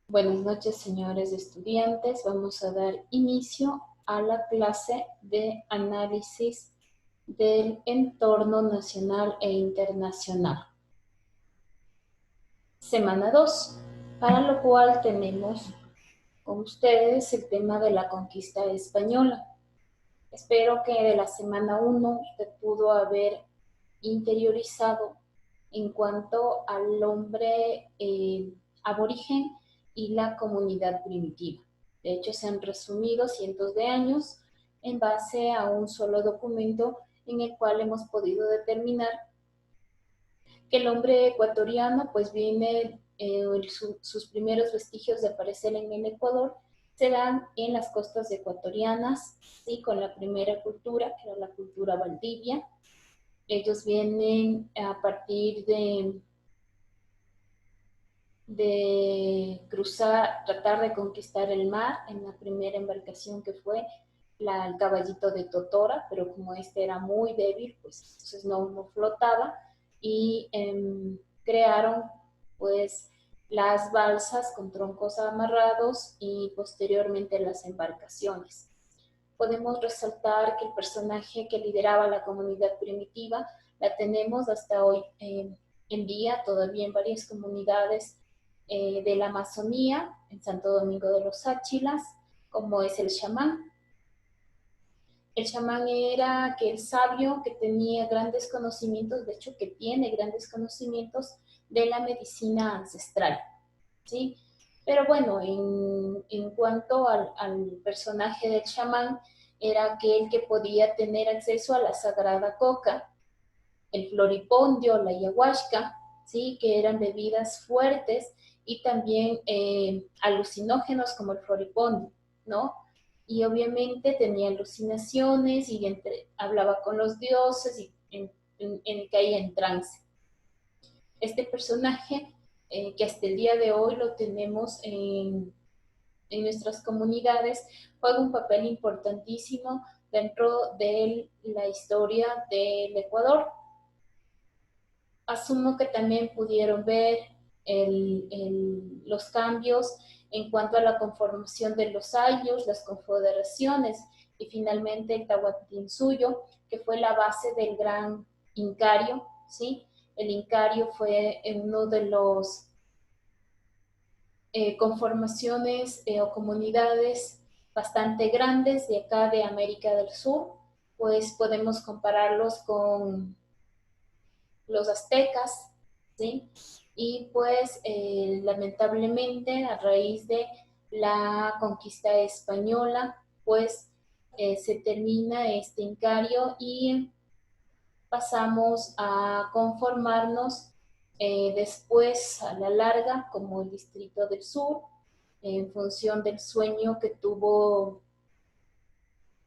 Buenas noches, señores estudiantes. Vamos a dar inicio a la clase de análisis del entorno nacional e internacional. Semana 2, para lo cual tenemos con ustedes el tema de la conquista española. Espero que de la semana 1 usted pudo haber interiorizado en cuanto al hombre aborigen y la comunidad primitiva. De hecho, se han resumido cientos de años en base a un solo documento en el cual hemos podido determinar que el hombre ecuatoriano pues viene, sus primeros vestigios de aparecer en el Ecuador se dan en las costas ecuatorianas, ¿sí? Con la primera cultura, que era la cultura Valdivia. Ellos vienen a partir de cruzar, tratar de conquistar el mar en la primera embarcación que fue el caballito de Totora, pero como este era muy débil, pues entonces no flotaba y crearon pues las balsas con troncos amarrados y posteriormente las embarcaciones. Podemos resaltar que el personaje que lideraba la comunidad primitiva la tenemos hasta hoy en día, todavía en varias comunidades de la Amazonía, en Santo Domingo de los Áchilas, como es el chamán. El chamán era aquel sabio que tenía grandes conocimientos, de hecho que tiene grandes conocimientos de la medicina ancestral, ¿sí? Pero bueno, en cuanto al personaje del chamán, era aquel que podía tener acceso a la sagrada coca, el floripondio, la ayahuasca, ¿sí? Que eran bebidas fuertes y también alucinógenos como el floripondio, ¿no? Y obviamente tenía alucinaciones y hablaba con los dioses y caía en trance. Este personaje, que hasta el día de hoy lo tenemos en nuestras comunidades, juega un papel importantísimo dentro de la historia del Ecuador. Asumo que también pudieron ver los cambios en cuanto a la conformación de los ayllus, las confederaciones y finalmente el Tahuantinsuyo, que fue la base del gran Incario, ¿sí? El Incario fue uno de los conformaciones o comunidades bastante grandes de acá de América del Sur, pues podemos compararlos con los aztecas, ¿sí? Y pues lamentablemente a raíz de la conquista española, pues se termina este incario y pasamos a conformarnos después a la larga como el Distrito del Sur, en función del sueño que tuvo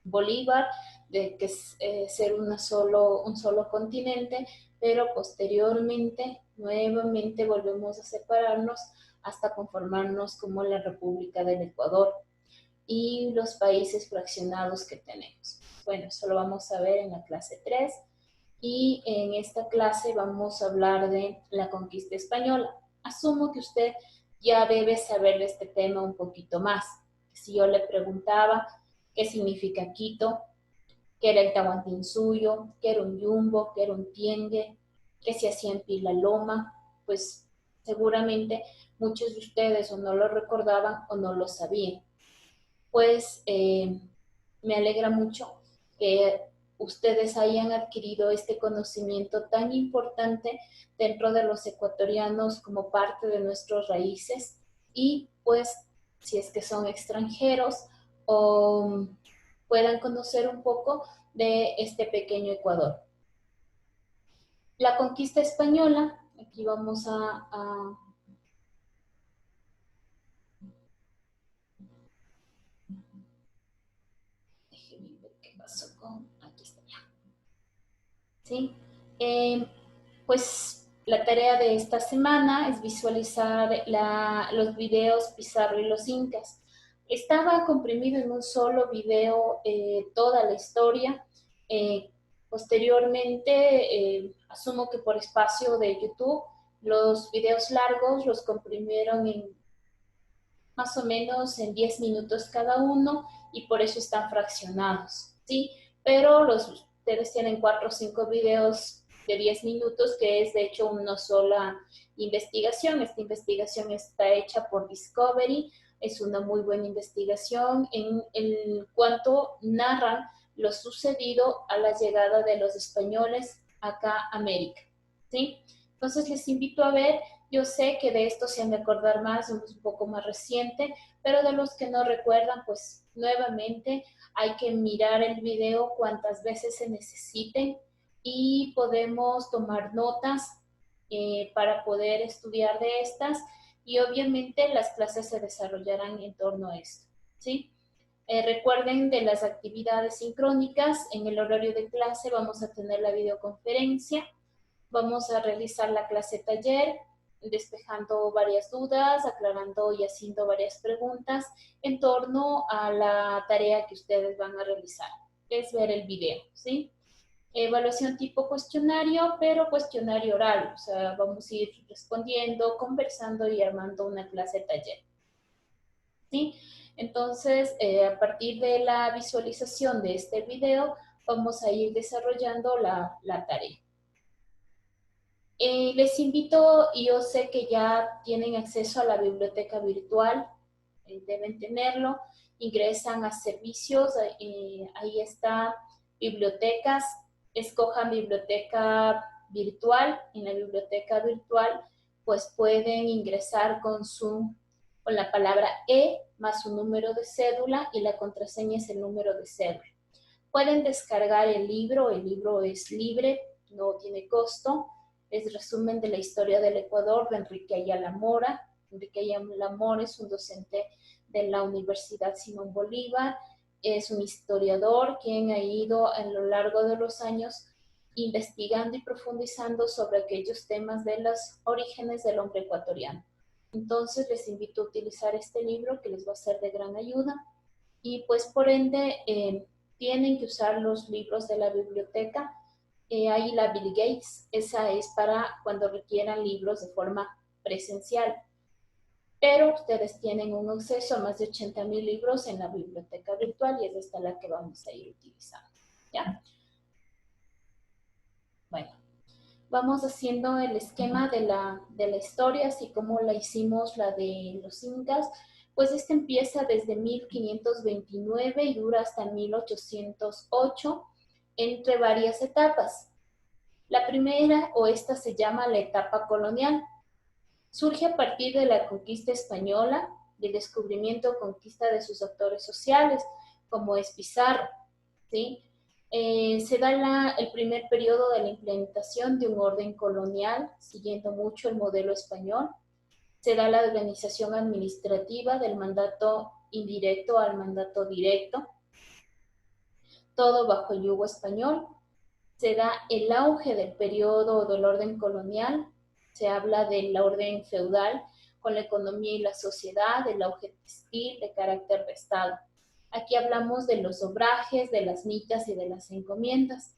Bolívar de que ser un solo continente, pero posteriormente nuevamente volvemos a separarnos hasta conformarnos como la República del Ecuador y los países fraccionados que tenemos. Bueno, eso lo vamos a ver en la clase 3 y en esta clase vamos a hablar de la conquista española. Asumo que usted ya debe saber de este tema un poquito más. Si yo le preguntaba qué significa Quito, qué era el Tahuantinsuyo, qué era un Yumbo, qué era un Tiengue, qué se hacía en Pilaloma, pues seguramente muchos de ustedes o no lo recordaban o no lo sabían. Pues me alegra mucho que ustedes hayan adquirido este conocimiento tan importante dentro de los ecuatorianos como parte de nuestras raíces y pues si es que son extranjeros o puedan conocer un poco de este pequeño Ecuador. La conquista española, aquí vamos a déjenme ver qué pasó con, aquí está ya, ¿sí? Pues la tarea de esta semana es visualizar los videos Pizarro y los Incas. Estaba comprimido en un solo video toda la historia. Posteriormente, asumo que por espacio de YouTube, los videos largos los comprimieron más o menos en 10 minutos cada uno y por eso están fraccionados, ¿sí? Pero ustedes tienen 4 o 5 videos de 10 minutos, que es de hecho una sola investigación. Esta investigación está hecha por Discovery, es una muy buena investigación en cuanto narran lo sucedido a la llegada de los españoles acá a América, ¿sí? Entonces les invito a ver. Yo sé que de esto se han de acordar más, es un poco más reciente, pero de los que no recuerdan, pues nuevamente hay que mirar el video cuantas veces se necesiten y podemos tomar notas para poder estudiar de estas y obviamente las clases se desarrollarán en torno a esto, ¿sí? Recuerden de las actividades sincrónicas, en el horario de clase vamos a tener la videoconferencia, vamos a realizar la clase taller, despejando varias dudas, aclarando y haciendo varias preguntas en torno a la tarea que ustedes van a realizar, que es ver el video, ¿sí? Evaluación tipo cuestionario, pero cuestionario oral, o sea, vamos a ir respondiendo, conversando y armando una clase taller, ¿sí? Entonces, a partir de la visualización de este video, vamos a ir desarrollando la tarea. Les invito, y yo sé que ya tienen acceso a la biblioteca virtual, deben tenerlo, ingresan a servicios, ahí está bibliotecas, escojan biblioteca virtual, en la biblioteca virtual pues pueden ingresar con la palabra más su número de cédula y la contraseña es el número de cédula. Pueden descargar el libro es libre, no tiene costo, es resumen de la historia del Ecuador de Enrique Ayala Mora. Enrique Ayala Mora es un docente de la Universidad Simón Bolívar, es un historiador quien ha ido a lo largo de los años investigando y profundizando sobre aquellos temas de los orígenes del hombre ecuatoriano. Entonces les invito a utilizar este libro que les va a ser de gran ayuda y pues por ende tienen que usar los libros de la biblioteca. Hay la Bill Gates, esa es para cuando requieran libros de forma presencial. Pero ustedes tienen un acceso a más de 80,000 libros en la biblioteca virtual y es esta la que vamos a ir utilizando. ¿Ya? Bueno, vamos haciendo el esquema de la historia, así como la hicimos la de los incas. Pues este empieza desde 1529 y dura hasta 1808 entre varias etapas. La primera, o esta se llama la etapa colonial, surge a partir de la conquista española, del descubrimiento o conquista de sus actores sociales, como es Pizarro, ¿sí? Se da el primer periodo de la implementación de un orden colonial, siguiendo mucho el modelo español. Se da la organización administrativa del mandato indirecto al mandato directo, todo bajo el yugo español. Se da el auge del periodo del orden colonial, se habla del orden feudal con la economía y la sociedad, del auge textil de carácter de Estado. Aquí hablamos de los obrajes, de las mitas y de las encomiendas.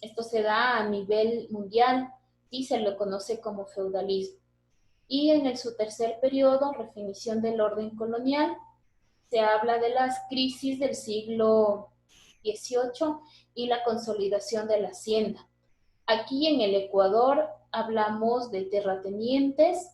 Esto se da a nivel mundial y se lo conoce como feudalismo. Y en su tercer periodo, definición del orden colonial, se habla de las crisis del siglo XVIII y la consolidación de la hacienda. Aquí en el Ecuador hablamos de terratenientes,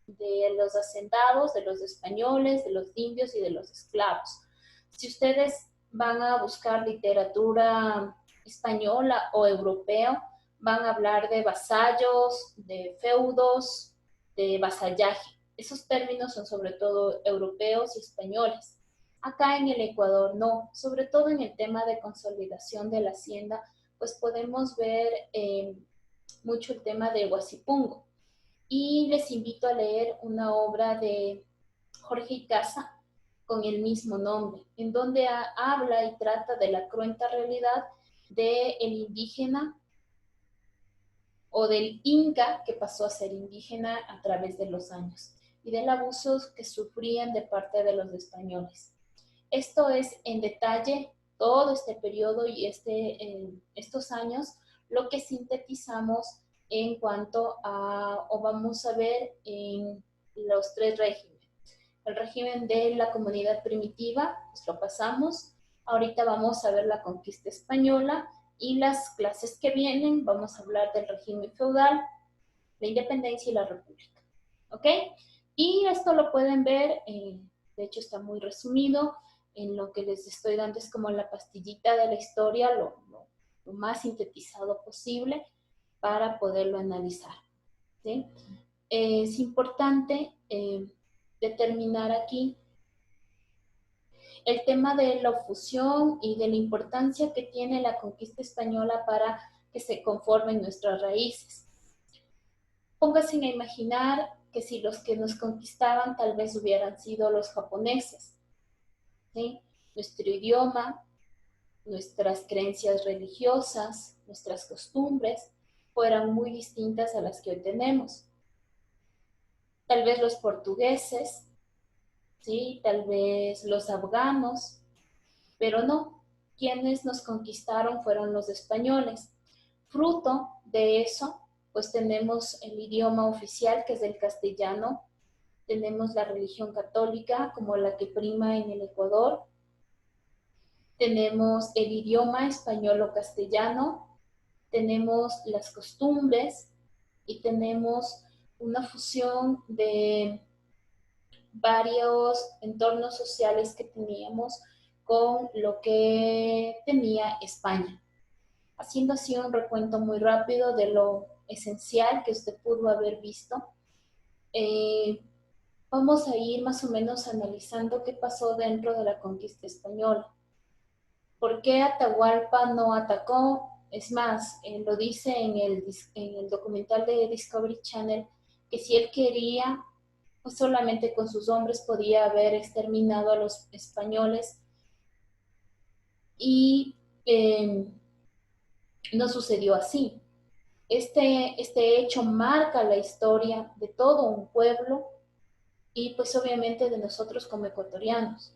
de los hacendados, de los españoles, de los indios y de los esclavos. Si ustedes van a buscar literatura española o europea, van a hablar de vasallos, de feudos, de vasallaje. Esos términos son sobre todo europeos y españoles. Acá en el Ecuador no, sobre todo en el tema de consolidación de la hacienda, pues podemos ver mucho el tema de Huasipungo. Y les invito a leer una obra de Jorge Icaza con el mismo nombre, en donde habla y trata de la cruenta realidad del indígena o del inca que pasó a ser indígena a través de los años y del abuso que sufrían de parte de los españoles. Esto es en detalle todo este periodo y estos años, lo que sintetizamos en cuanto a, o vamos a ver en los tres regímenes. El régimen de la comunidad primitiva, pues lo pasamos. Ahorita vamos a ver la conquista española y las clases que vienen, vamos a hablar del régimen feudal, la independencia y la república. ¿Ok? Y esto lo pueden ver, de hecho está muy resumido, en lo que les estoy dando es como la pastillita de la historia, lo más sintetizado posible para poderlo analizar. ¿Sí? Es importante determinar aquí el tema de la fusión y de la importancia que tiene la conquista española para que se conformen nuestras raíces. Póngase a imaginar que si los que nos conquistaban tal vez hubieran sido los japoneses, ¿sí? Nuestro idioma, nuestras creencias religiosas, nuestras costumbres fueran muy distintas a las que hoy tenemos. Tal vez los portugueses, ¿sí? Tal vez los afganos, pero no, quienes nos conquistaron fueron los españoles. Fruto de eso, pues tenemos el idioma oficial, que es el castellano, tenemos la religión católica como la que prima en el Ecuador, tenemos el idioma español o castellano, tenemos las costumbres y tenemos una fusión de varios entornos sociales que teníamos con lo que tenía España. Haciendo así un recuento muy rápido de lo esencial que usted pudo haber visto, vamos a ir más o menos analizando qué pasó dentro de la conquista española. ¿Por qué Atahualpa no atacó? Es más, lo dice en el documental de Discovery Channel, que si él quería, pues solamente con sus hombres podía haber exterminado a los españoles y no sucedió así. Este hecho marca la historia de todo un pueblo y pues obviamente de nosotros como ecuatorianos.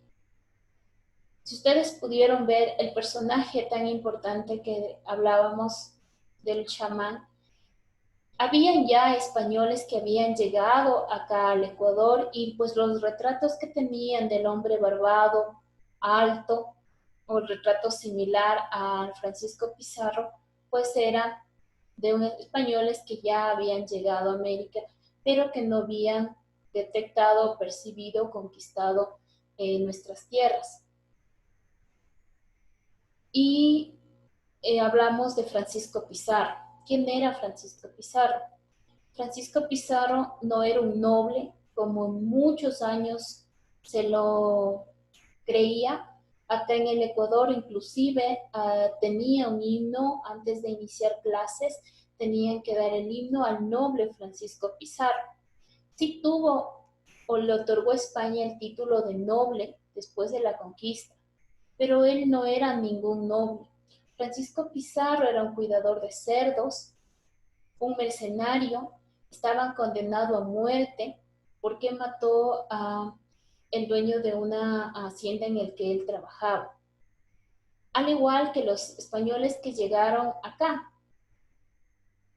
Si ustedes pudieron ver el personaje tan importante que hablábamos del chamán, habían ya españoles que habían llegado acá al Ecuador y pues los retratos que tenían del hombre barbado, alto, o el retrato similar a Francisco Pizarro, pues eran de unos españoles que ya habían llegado a América, pero que no habían detectado, percibido, conquistado nuestras tierras. Y hablamos de Francisco Pizarro. ¿Quién era Francisco Pizarro? Francisco Pizarro no era un noble, como muchos años se lo creía. Acá en el Ecuador inclusive tenía un himno antes de iniciar clases, tenían que dar el himno al noble Francisco Pizarro. Sí tuvo o le otorgó a España el título de noble después de la conquista, pero él no era ningún noble. Francisco Pizarro era un cuidador de cerdos, un mercenario, estaba condenado a muerte porque mató a el dueño de una hacienda en el que él trabajaba. Al igual que los españoles que llegaron acá,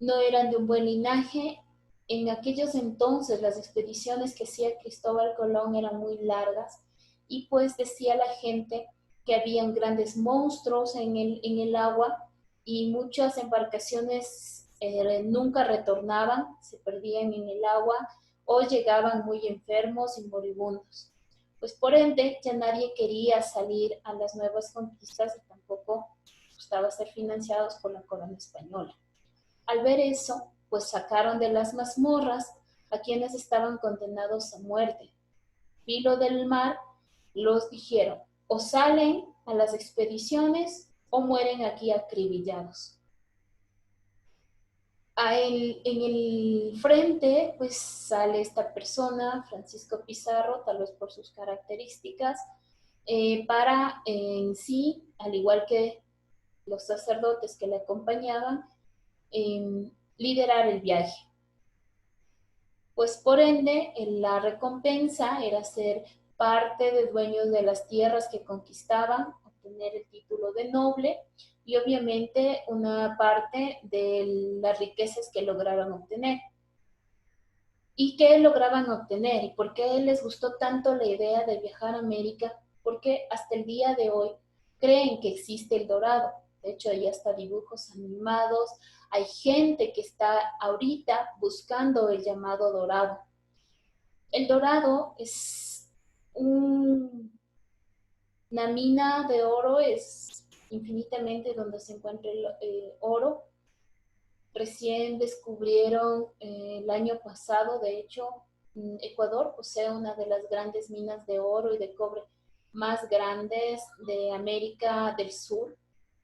no eran de un buen linaje. En aquellos entonces las expediciones que hacía Cristóbal Colón eran muy largas y pues decía la gente que habían grandes monstruos en el agua y muchas embarcaciones nunca retornaban, se perdían en el agua o llegaban muy enfermos y moribundos. Pues por ende ya nadie quería salir a las nuevas conquistas y tampoco gustaba ser financiados por la corona española. Al ver eso, pues sacaron de las mazmorras a quienes estaban condenados a muerte. Filo del mar, los dijeron, o salen a las expediciones o mueren aquí acribillados. En el frente, pues sale esta persona, Francisco Pizarro, tal vez por sus características, para en sí, al igual que los sacerdotes que le acompañaban, liderar el viaje. Pues por ende, la recompensa era ser parte de dueños de las tierras que conquistaban, obtener el título de noble y obviamente una parte de las riquezas que lograron obtener. ¿Y qué lograban obtener? ¿Y por qué les gustó tanto la idea de viajar a América? Porque hasta el día de hoy creen que existe el dorado. De hecho, hay hasta dibujos animados. Hay gente que está ahorita buscando el llamado dorado. El dorado es una mina de oro, es infinitamente donde se encuentra el oro. Recién descubrieron el año pasado, de hecho, Ecuador posee una de las grandes minas de oro y de cobre más grandes de América del Sur.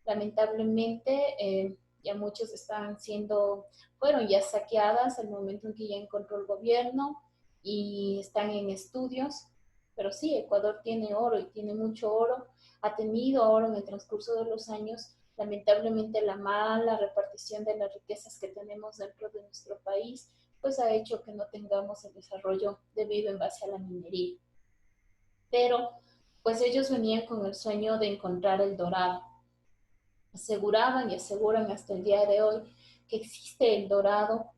Lamentablemente, ya muchos fueron ya saqueadas al momento en que ya encontró el gobierno y están en estudios. Pero sí, Ecuador tiene oro y tiene mucho oro. Ha tenido oro en el transcurso de los años. Lamentablemente la mala repartición de las riquezas que tenemos dentro de nuestro país, pues ha hecho que no tengamos el desarrollo debido en base a la minería. Pero pues ellos venían con el sueño de encontrar el dorado. Aseguraban y aseguran hasta el día de hoy que existe el dorado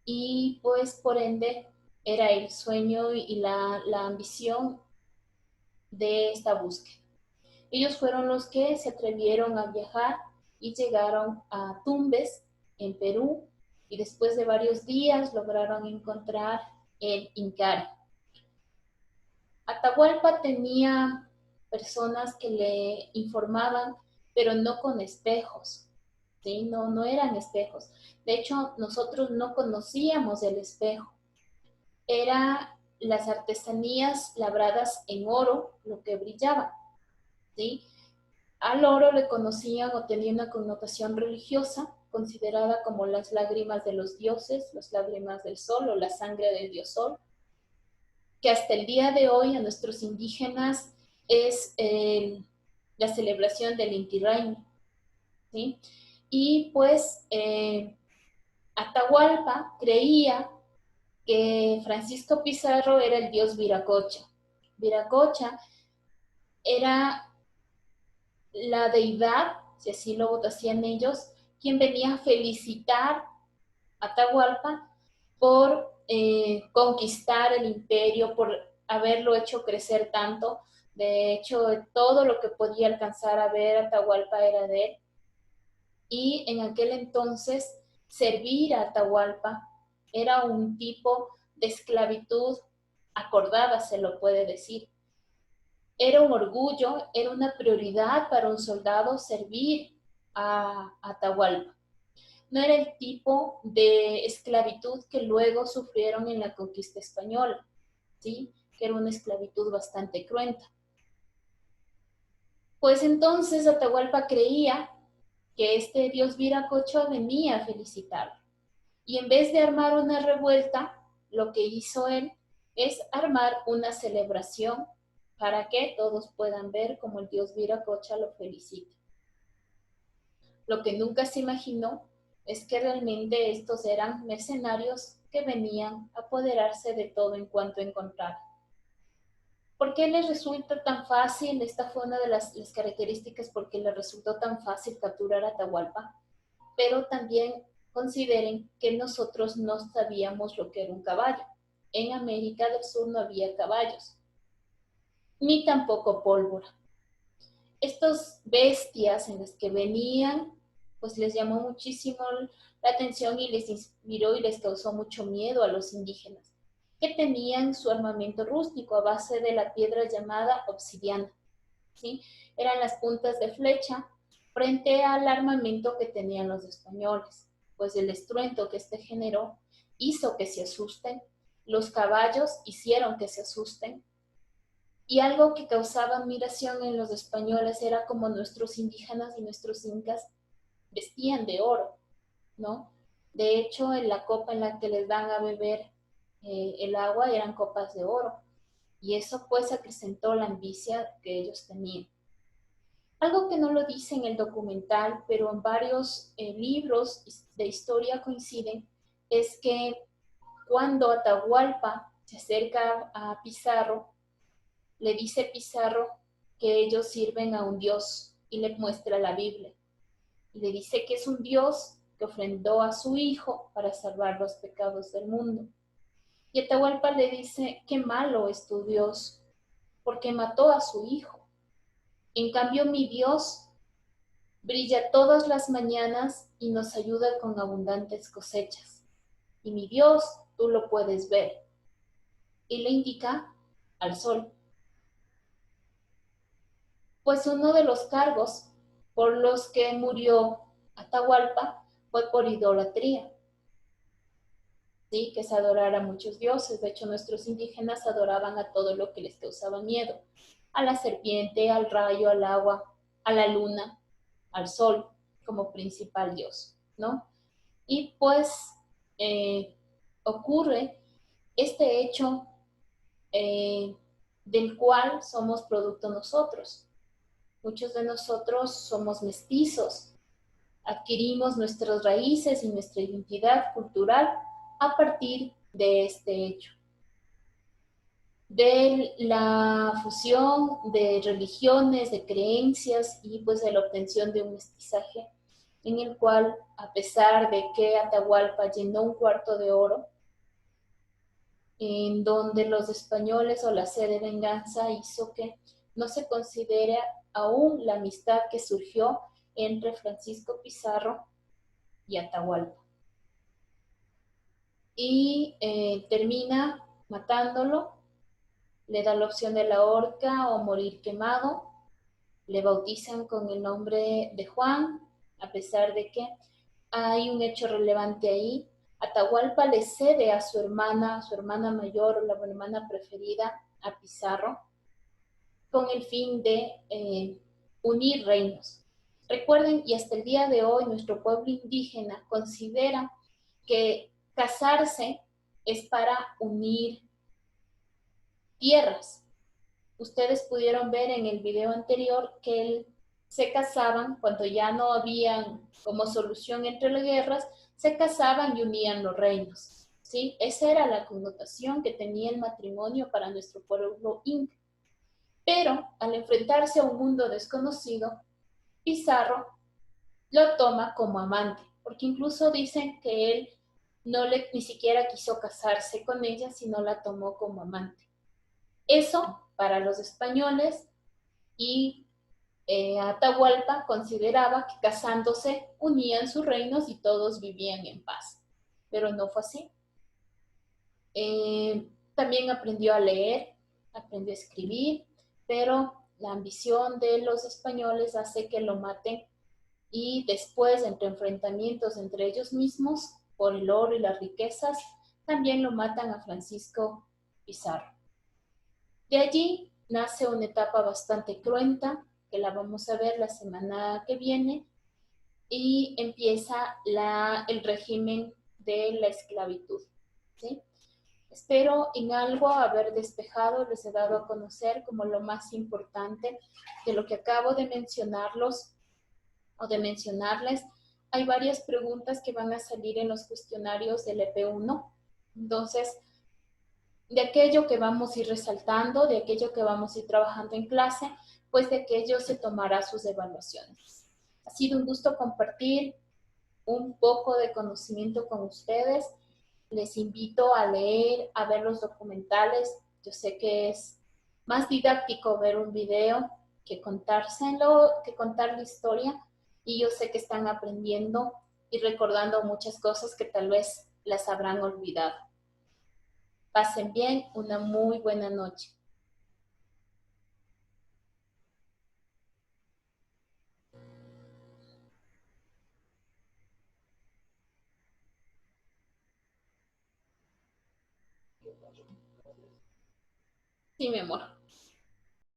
y pues por ende era el sueño y la ambición de esta búsqueda. Ellos fueron los que se atrevieron a viajar y llegaron a Tumbes, en Perú, y después de varios días lograron encontrar el Incarí. Atahualpa tenía personas que le informaban, pero no con espejos, ¿sí? No eran espejos. De hecho, nosotros no conocíamos el espejo. Eran las artesanías labradas en oro lo que brillaba, ¿sí? Al oro le conocían o tenía una connotación religiosa, considerada como las lágrimas de los dioses, las lágrimas del sol o la sangre del dios sol, que hasta el día de hoy a nuestros indígenas es la celebración del Inti Raymi, ¿sí? Y pues Atahualpa creía que Francisco Pizarro era el dios Viracocha. Viracocha era la deidad, si así lo hacían ellos, quien venía a felicitar a Atahualpa por conquistar el imperio, por haberlo hecho crecer tanto. De hecho, todo lo que podía alcanzar a ver Atahualpa era de él. Y en aquel entonces, servir a Atahualpa era un tipo de esclavitud acordada, se lo puede decir. Era un orgullo, era una prioridad para un soldado servir a Atahualpa. No era el tipo de esclavitud que luego sufrieron en la conquista española, ¿sí? Que era una esclavitud bastante cruenta. Pues entonces Atahualpa creía que este dios Viracocha venía a felicitarlo. Y en vez de armar una revuelta, lo que hizo él es armar una celebración para que todos puedan ver cómo el dios Viracocha lo felicita. Lo que nunca se imaginó es que realmente estos eran mercenarios que venían a apoderarse de todo en cuanto encontraran. ¿Por qué les resulta tan fácil? Esta fue una de las características porque les resultó tan fácil capturar a Atahualpa, pero también consideren que nosotros no sabíamos lo que era un caballo. En América del Sur no había caballos, ni tampoco pólvora. Estos bestias en las que venían, pues les llamó muchísimo la atención y les inspiró y les causó mucho miedo a los indígenas, que tenían su armamento rústico a base de la piedra llamada obsidiana, ¿sí? Eran las puntas de flecha frente al armamento que tenían los españoles, pues el estruendo que este generó hizo que se asusten, los caballos hicieron que se asusten, y algo que causaba admiración en los españoles era como nuestros indígenas y nuestros incas vestían de oro, ¿no? De hecho, en la copa en la que les dan a beber el agua eran copas de oro. Y eso pues acrecentó la envidia que ellos tenían. Algo que no lo dice en el documental, pero en varios libros de historia coinciden, es que cuando Atahualpa se acerca a Pizarro, le dice Pizarro que ellos sirven a un Dios y le muestra la Biblia. Y le dice que es un Dios que ofrendó a su Hijo para salvar los pecados del mundo. Y Atahualpa le dice, qué malo es tu Dios, porque mató a su hijo. En cambio, mi Dios brilla todas las mañanas y nos ayuda con abundantes cosechas. Y mi Dios, tú lo puedes ver. Y le indica al sol. Pues uno de los cargos por los que murió Atahualpa fue por idolatría, ¿sí? Que es adorar a muchos dioses. De hecho, nuestros indígenas adoraban a todo lo que les causaba miedo, a la serpiente, al rayo, al agua, a la luna, al sol como principal dios, ¿no? Y pues eh, ocurre este hecho del cual somos producto nosotros. Muchos de nosotros somos mestizos, adquirimos nuestras raíces y nuestra identidad cultural a partir de este hecho, de la fusión de religiones, de creencias y pues de la obtención de un mestizaje en el cual, a pesar de que Atahualpa llenó un cuarto de oro, en donde los españoles o la sed de venganza hizo que no se considere aún la amistad que surgió entre Francisco Pizarro y Atahualpa. Y termina matándolo, le da la opción de la horca o morir quemado, le bautizan con el nombre de Juan, a pesar de que hay un hecho relevante ahí. Atahualpa le cede a su hermana mayor o la hermana preferida, a Pizarro, con el fin de unir reinos. Recuerden, y hasta el día de hoy nuestro pueblo indígena considera que casarse es para unir tierras. Ustedes pudieron ver en el video anterior que se casaban cuando ya no habían como solución entre las guerras, se casaban y unían los reinos. ¿Sí? Esa era la connotación que tenía el matrimonio para nuestro pueblo inca. Pero al enfrentarse a un mundo desconocido, Pizarro lo toma como amante, porque incluso dicen que él ni siquiera quiso casarse con ella, sino la tomó como amante. Eso para los españoles y Atahualpa consideraba que casándose unían sus reinos y todos vivían en paz, pero no fue así. También aprendió a leer, aprendió a escribir, pero la ambición de los españoles hace que lo maten y después, entre enfrentamientos entre ellos mismos por el oro y las riquezas, también lo matan a Francisco Pizarro. De allí nace una etapa bastante cruenta, que la vamos a ver la semana que viene, y empieza el régimen de la esclavitud. ¿Sí? Espero en algo haber despejado, les he dado a conocer como lo más importante de lo que acabo de mencionarlos o de mencionarles. Hay varias preguntas que van a salir en los cuestionarios del EP1. Entonces, de aquello que vamos a ir resaltando, de aquello que vamos a ir trabajando en clase, pues de aquello se tomará sus evaluaciones. Ha sido un gusto compartir un poco de conocimiento con ustedes. Les invito a leer, a ver los documentales. Yo sé que es más didáctico ver un video que contárselo, que contar la historia, y yo sé que están aprendiendo y recordando muchas cosas que tal vez las habrán olvidado. Pasen bien, una muy buena noche. Sí, mi amor.